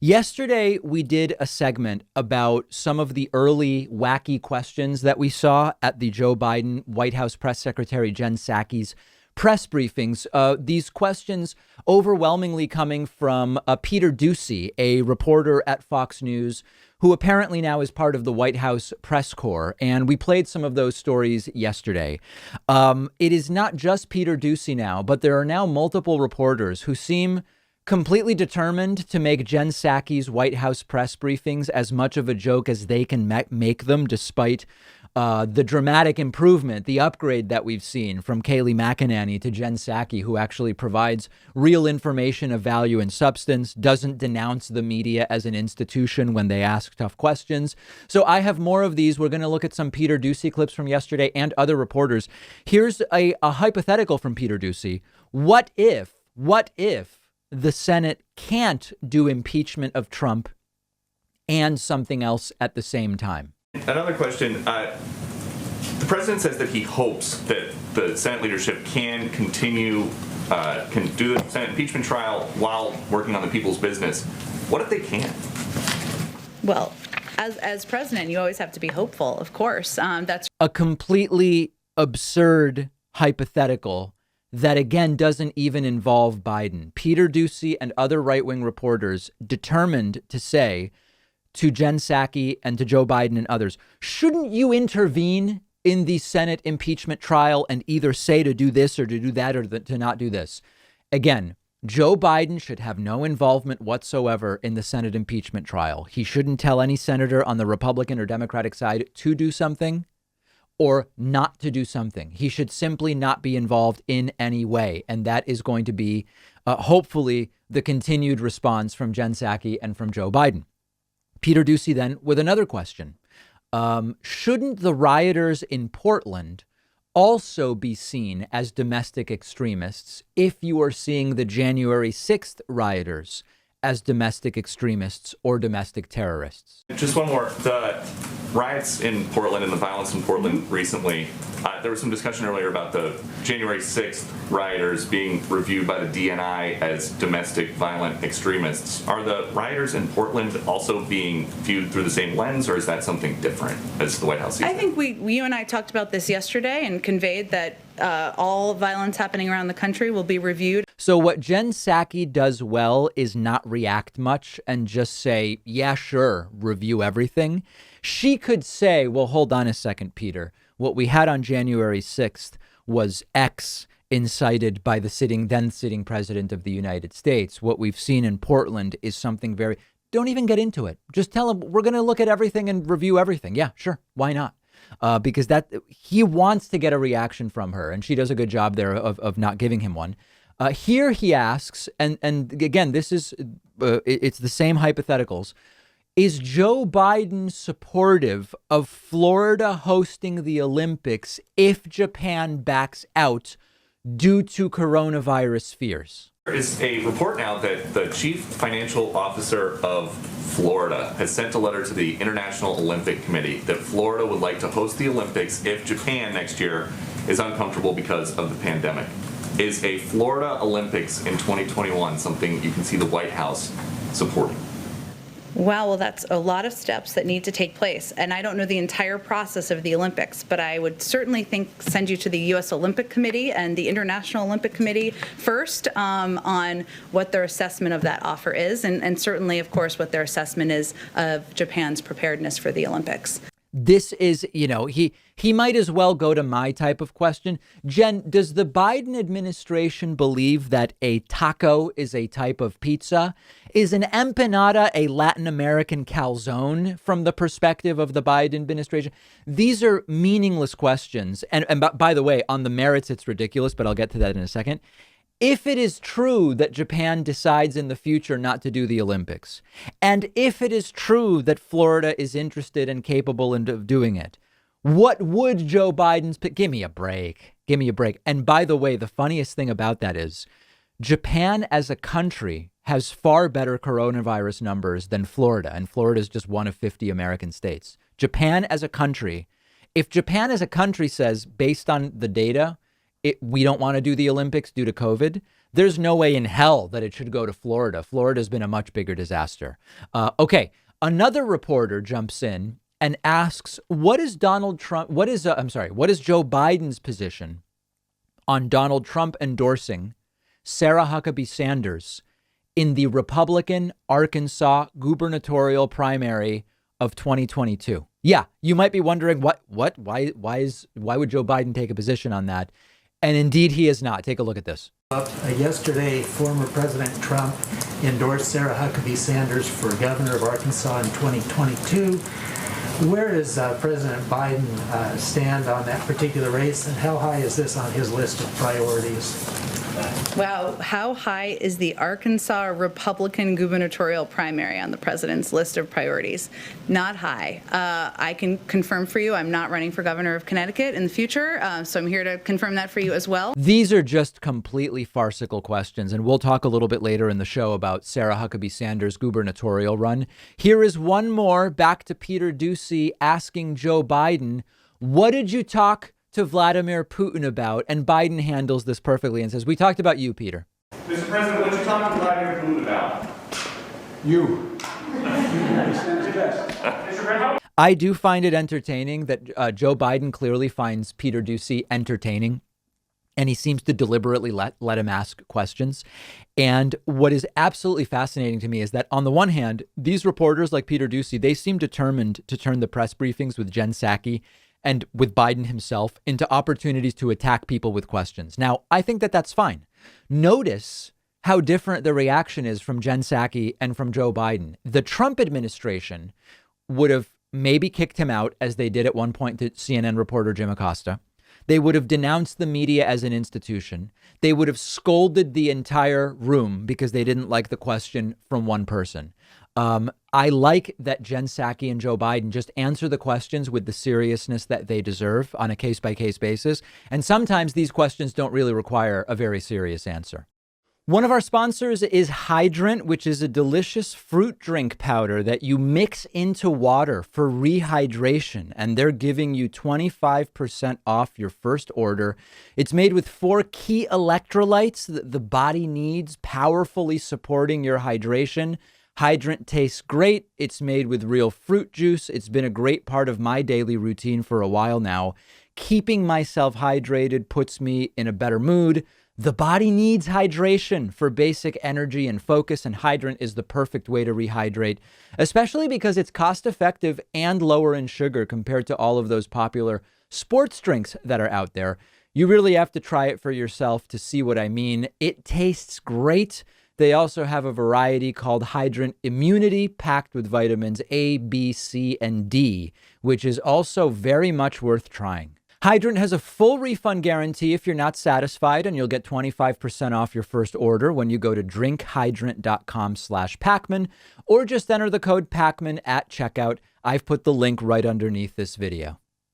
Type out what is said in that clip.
Yesterday, we did a segment about some of the early wacky questions that we saw at the Joe Biden White House press secretary Jen Psaki's press briefings. These questions overwhelmingly coming from Peter Doocy, a reporter at Fox News, who apparently now is part of the White House press corps. And we played some of those stories yesterday. It is not just Peter Doocy now, but there are now multiple reporters who seem completely determined to make Jen Psaki's White House press briefings as much of a joke as they can make them, despite the dramatic improvement, the upgrade that we've seen from Kayleigh McEnany to Jen Psaki, who actually provides real information of value and substance, doesn't denounce the media as an institution when they ask tough questions. So I have more of these. We're going to look at some Peter Doocy clips from yesterday and other reporters. Here's a hypothetical from Peter Doocy. What if the Senate can't do impeachment of Trump and something else at the same time? Another question. The president says that he hopes that the Senate leadership can continue, can do the Senate impeachment trial while working on the people's business. What if they can't? Well, as president, you always have to be hopeful, of course. That's a completely absurd hypothetical that, again, doesn't even involve Biden. Peter Doocy and other right-wing reporters determined to say to Jen Psaki and to Joe Biden and others, shouldn't you intervene in the Senate impeachment trial and either say to do this or to do that or to not do this? Again, Joe Biden should have no involvement whatsoever in the Senate impeachment trial. He shouldn't tell any senator on the Republican or Democratic side to do something or not to do something. He should simply not be involved in any way. And that is going to be, hopefully, the continued response from Jen Psaki and from Joe Biden. Peter Doocy then with another question. Shouldn't the rioters in Portland also be seen as domestic extremists if you are seeing the January 6th rioters as domestic extremists or domestic terrorists? Just one more. The riots in Portland and the violence in Portland recently, there was some discussion earlier about the January 6th rioters being reviewed by the DNI as domestic violent extremists. Are the rioters in Portland also being viewed through the same lens, or is that something different as the White House sees it? I think you and I talked about this yesterday and conveyed that all violence happening around the country will be reviewed. So what Jen Psaki does well is not react much and just say, yeah, sure, review everything. She could say, well, hold on a second, Peter. What we had on January 6th was X incited by the then sitting president of the United States. What we've seen in Portland is something very, don't even get into it. Just tell him we're going to look at everything and review everything. Yeah, sure. Why not? Because that he wants to get a reaction from her, and she does a good job there of not giving him one. Here he asks, and again, this is it's the same hypotheticals. Is Joe Biden supportive of Florida hosting the Olympics if Japan backs out due to coronavirus fears? There is a report now that the chief financial officer of Florida has sent a letter to the International Olympic Committee that Florida would like to host the Olympics if Japan next year is uncomfortable because of the pandemic. Is a Florida Olympics in 2021 something you can see the White House supporting? Wow, well, that's a lot of steps that need to take place. And I don't know the entire process of the Olympics, but I would certainly send you to the U.S. Olympic Committee and the International Olympic Committee first on what their assessment of that offer is. And certainly, of course, what their assessment is of Japan's preparedness for the Olympics. This is, he might as well go to my type of question. Jen, does the Biden administration believe that a taco is a type of pizza? Is an empanada a Latin American calzone from the perspective of the Biden administration? These are meaningless questions. And by the way, on the merits, it's ridiculous, but I'll get to that in a second. If it is true that Japan decides in the future not to do the Olympics, and if it is true that Florida is interested and capable of doing it, what would Joe Biden's pick? Give me a break. Give me a break. And by the way, the funniest thing about that is Japan as a country has far better coronavirus numbers than Florida. And Florida is just one of 50 American states. Japan as a country, if Japan as a country says, based on the data, we don't want to do the Olympics due to COVID, there's no way in hell that it should go to Florida. Florida's been a much bigger disaster. Okay, another reporter jumps in and asks, what is Joe Biden's position on Donald Trump endorsing Sarah Huckabee Sanders in the Republican Arkansas gubernatorial primary of 2022? Yeah, you might be wondering why would Joe Biden take a position on that? And indeed, he is not. Take a look at this. Yesterday, former President Trump endorsed Sarah Huckabee Sanders for governor of Arkansas in 2022. Where does President Biden stand on that particular race, and how high is this on his list of priorities? Wow, how high is the Arkansas Republican gubernatorial primary on the president's list of priorities? Not high. I can confirm for you, I'm not running for governor of Connecticut in the future, so I'm here to confirm that for you as well. These are just completely farcical questions, and we'll talk a little bit later in the show about Sarah Huckabee Sanders' gubernatorial run. Here is one more back to Peter Doocy asking Joe Biden, what did you talk to Vladimir Putin about? And Biden handles this perfectly and says, we talked about you, Peter. Mr. President, what did you talk to Vladimir Putin about? You. I do find it entertaining that Joe Biden clearly finds Peter Doocy entertaining, and he seems to deliberately let him ask questions. And what is absolutely fascinating to me is that on the one hand, these reporters like Peter Doocy, they seem determined to turn the press briefings with Jen Psaki and with Biden himself into opportunities to attack people with questions. Now, I think that that's fine. Notice how different the reaction is from Jen Psaki and from Joe Biden. The Trump administration would have maybe kicked him out, as they did at one point to CNN reporter Jim Acosta. They would have denounced the media as an institution. They would have scolded the entire room because they didn't like the question from one person. I like that Jen Psaki and Joe Biden just answer the questions with the seriousness that they deserve on a case-by-case basis. And sometimes these questions don't really require a very serious answer. One of our sponsors is Hydrant, which is a delicious fruit drink powder that you mix into water for rehydration. And they're giving you 25% off your first order. It's made with 4 key electrolytes that the body needs, powerfully supporting your hydration. Hydrant tastes great. It's made with real fruit juice. It's been a great part of my daily routine for a while now. Keeping myself hydrated puts me in a better mood. The body needs hydration for basic energy and focus, and Hydrant is the perfect way to rehydrate, especially because it's cost effective and lower in sugar compared to all of those popular sports drinks that are out there. You really have to try it for yourself to see what I mean. It tastes great. They also have a variety called Hydrant Immunity, packed with vitamins A, B, C, and D, which is also very much worth trying. Hydrant has a full refund guarantee if you're not satisfied, and you'll get 25% off your first order when you go to drinkhydrant.com/Pakman, or just enter the code Pakman at checkout. I've put the link right underneath this video.